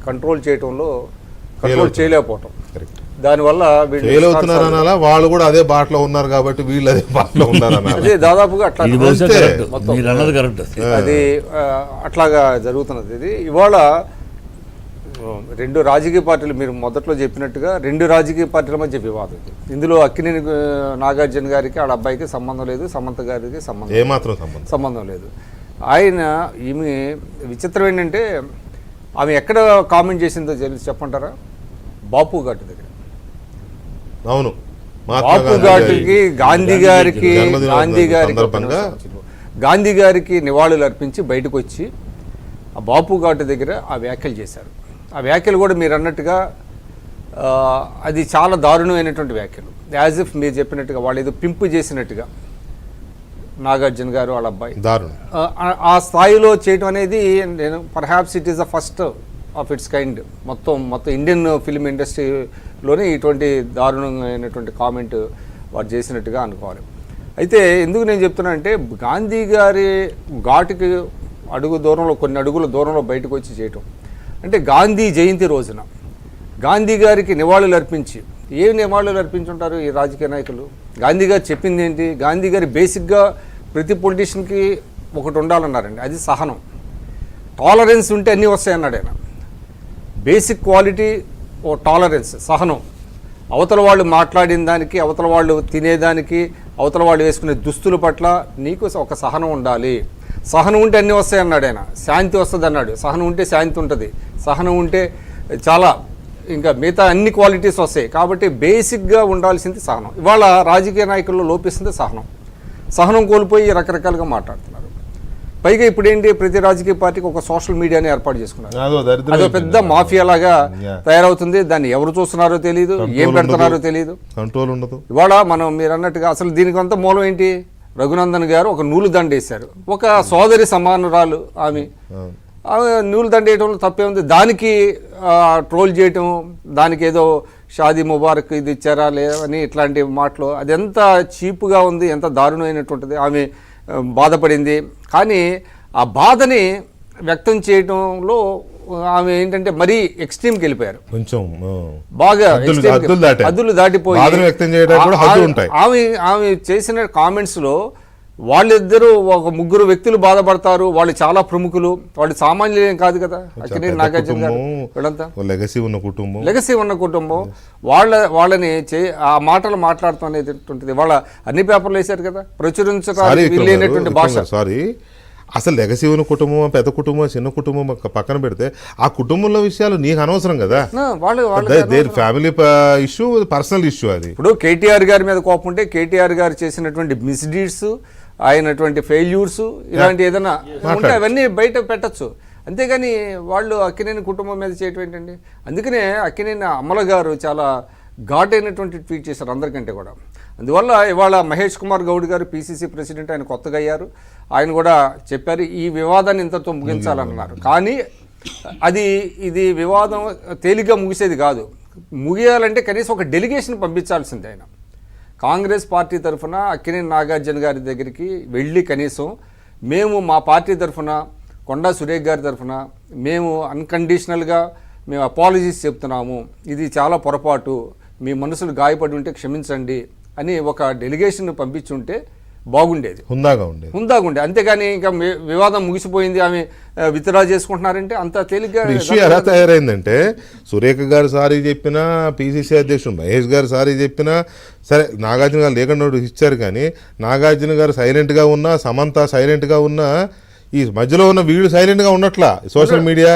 Control చేయటంలో control చేయలేకపోవటం, దానివల్ల fail అవుతున్నారనాలా, వాళ్ళు కూడా అదే బాటలో ఉన్నారు కాబట్టి వీళ్ళు అదే బాటలో ఉన్నారనాలా. అదే దాదాపుగా అట్లా అది అట్లాగా జరుగుతున్నది. ఇది ఇవాళ రెండు రాజకీయ పార్టీలు, మీరు మొదట్లో చెప్పినట్టుగా రెండు రాజకీయ పార్టీల మధ్య వివాదం. ఇందులో అక్కినేని నాగార్జున గారికి వాళ్ళ అబ్బాయికి సంబంధం లేదు, సమంత గారికి సంబంధం లేదు. ఆయన ఈమె విచిత్రం ఏంటంటే ఆమె ఎక్కడ కామెంట్ చేసిందో చెప్పంటారా? బాపు ఘాట్ దగ్గర. అవును, బాపు ఘాట్కి గాంధీ గారికి నివాళులు అర్పించి బయటకు వచ్చి ఆ బాపు ఘాట్ దగ్గర ఆ వ్యాఖ్యలు చేశారు. ఆ వ్యాఖ్యలు కూడా మీరు అన్నట్టుగా అది చాలా దారుణమైనటువంటి వ్యాఖ్యలు. యాజ్ ఇఫ్ మీరు చెప్పినట్టుగా వాళ్ళు ఏదో పింపు చేసినట్టుగా నాగార్జున గారు వాళ్ళ అబ్బాయి ఆ స్థాయిలో చేయటం అనేది నేను perhaps it is the first of it's kind. మొత్తం ఇండియన్ ఫిల్మ్ ఇండస్ట్రీలోనే ఇటువంటి దారుణమైనటువంటి కామెంట్ వారు చేసినట్టుగా అనుకోవాలి. అయితే ఎందుకు నేను చెప్తున్నానంటే గాంధీ గారి ఘాటుకి కొన్ని అడుగుల దూరంలో బయటకు వచ్చి చేయటం అంటే గాంధీ జయంతి రోజున గాంధీ గారికి నివాళులు అర్పించి, ఏ నివాళులు అర్పించుంటారు ఈ రాజకీయ నాయకులు? గాంధీ గారు చెప్పింది ఏంటి? గాంధీ గారి బేసిక్గా ప్రతి పొలిటీషియన్కి ఒకటి ఉండాలన్నారండి, అది సహనం. టాలరెన్స్ ఉంటే అన్నీ వస్తాయన్నాడు ఆయన. బేసిక్ క్వాలిటీ ఓ టాలరెన్స్, సహనం. అవతల వాళ్ళు మాట్లాడిన దానికి, అవతల వాళ్ళు తినేదానికి, అవతల వాళ్ళు వేసుకునే దుస్తుల పట్ల నీకు ఒక సహనం ఉండాలి. సహనం ఉంటే అన్నీ వస్తాయి అన్నాడు ఆయన. శాంతి వస్తుంది అన్నాడు. సహనం ఉంటే శాంతి ఉంటుంది, సహనం ఉంటే చాలా ఇంకా మిగతా అన్ని క్వాలిటీస్ వస్తాయి. కాబట్టి బేసిక్గా ఉండాల్సింది సహనం. ఇవాళ రాజకీయ నాయకుల్లో లోపిస్తుంది సహనం. సహనం కోల్పోయి రకరకాలుగా మాట్లాడుతున్నారు. పైగా ఇప్పుడు ఏంటి, ప్రతి రాజకీయ పార్టీకి ఒక సోషల్ మీడియాని ఏర్పాటు చేసుకున్నారు. అదో పెద్ద మాఫియా లాగా తయారవుతుంది. దాన్ని ఎవరు చూస్తున్నారో తెలియదు, ఏం పెడుతున్నారో తెలియదు, కంట్రోల్ ఉండదు. ఇవాళ మీరు అన్నట్టుగా అసలు దీనికి అంతా మూలం ఏంటి? రఘునందన్ గారు ఒక నూలు దండ వేశారు. ఒక సోదరి సమానురాలు ఆమె నూలు దండ వేయటంలో తప్పే ఉంది. దానికి ట్రోల్ చేయటం, దానికి ఏదో షాదీ ముబారక్ ఇది ఇచ్చారా లేదని ఇట్లాంటి మాటలు, అది ఎంత చీప్గా ఉంది, ఎంత దారుణమైనటువంటిది. ఆమె బాధపడింది. కానీ ఆ బాధని వ్యక్తం చేయటంలో ఆమె ఏంటంటే మరీ ఎక్స్ట్రీమ్కి వెళ్ళిపోయారు. కొంచెం బాగా హద్దులు దాటిపోయి ఆమె చేసిన కామెంట్స్లో వాళ్ళిద్దరూ ఒక ముగ్గురు వ్యక్తులు బాధపడతారు. వాళ్ళు చాలా ప్రముఖులు, వాళ్ళు సామాన్యులేం కాదు కదా. అక్కినేని నాగార్జున గారు వీళ్ళంతా లెగసీ ఉన్న కుటుంబం. వాళ్ళని ఆ మాటలు మాట్లాడటం అనేటువంటిది వాళ్ళ అన్ని పేపర్లు వేశారు కదా, ప్రచురించడానికి వీలైనటువంటి భాష. అసలు లెగసీ ఉన్న కుటుంబం, పెద్ద కుటుంబం, చిన్న కుటుంబం పక్కన పెడితే ఆ కుటుంబంలో విషయాలు నీకు అనవసరం కదా. ఫ్యామిలీ ఇష్యూ, పర్సనల్ ఇష్యూ అది. ఇప్పుడు కేటీఆర్ గారి మీద కోపం ఉంటే కేటీఆర్ గారు చేసినటువంటి మిస్డీడ్స్, అయినటువంటి ఫెయిల్యూర్స్, ఇలాంటి ఏదైనా ఉంటే అవన్నీ బయట పెట్టచ్చు. అంతేగాని వాళ్ళు అక్కినేని కుటుంబం మీద చేయటం ఏంటండి? అందుకనే అక్కినేని అమల గారు చాలా ఘాట్ అయినటువంటి ట్వీట్ చేశారు అందరికంటే కూడా. అందువల్ల ఇవాళ మహేష్ కుమార్ గౌడ్ గారు పిసిసి ప్రెసిడెంట్, ఆయన కొత్తగా అయ్యారు. ఆయన కూడా చెప్పారు ఈ వివాదాన్ని ఇంతతో ముగించాలన్నారు. కానీ ఇది వివాదం తేలిగ్గా ముగిసేది కాదు. ముగియాలంటే కనీసం ఒక డెలిగేషన్ పంపించాల్సిందే. ఆయన కాంగ్రెస్ పార్టీ తరఫున అక్కినేని నాగార్జున గారి దగ్గరికి వెళ్ళి కనీసం మేము మా పార్టీ తరఫున, కొండా సురేఖ్ గారి తరఫున మేము అన్కండిషనల్గా మేము అపాలజీస్ చెప్తున్నాము, ఇది చాలా పొరపాటు, మీ మనసులు గాయపడి ఉంటే క్షమించండి అని ఒక డెలిగేషన్ పంపించుంటే బాగుండేది, హుందాగా ఉండే. అంతేగాని ఇంకా వివాదం ముగిసిపోయింది, ఆమె విత్డ్రా చేసుకుంటున్నారంటే అంత తేలిగ్గా. ఇష్యూ ఎలా తయారైందంటే సురేఖ గారు సారీ చెప్పినా, పిసిసి అధ్యక్షుడు మహేష్ గారు సారీ చెప్పినా సరే, నాగార్జున గారు లేకుండా ఇచ్చారు. కానీ నాగార్జున గారు సైలెంట్గా ఉన్నా, సమంత సైలెంట్గా ఉన్నా, ఈ మధ్యలో ఉన్న వీళ్ళు సైలెంట్గా ఉన్నట్లా సోషల్ మీడియా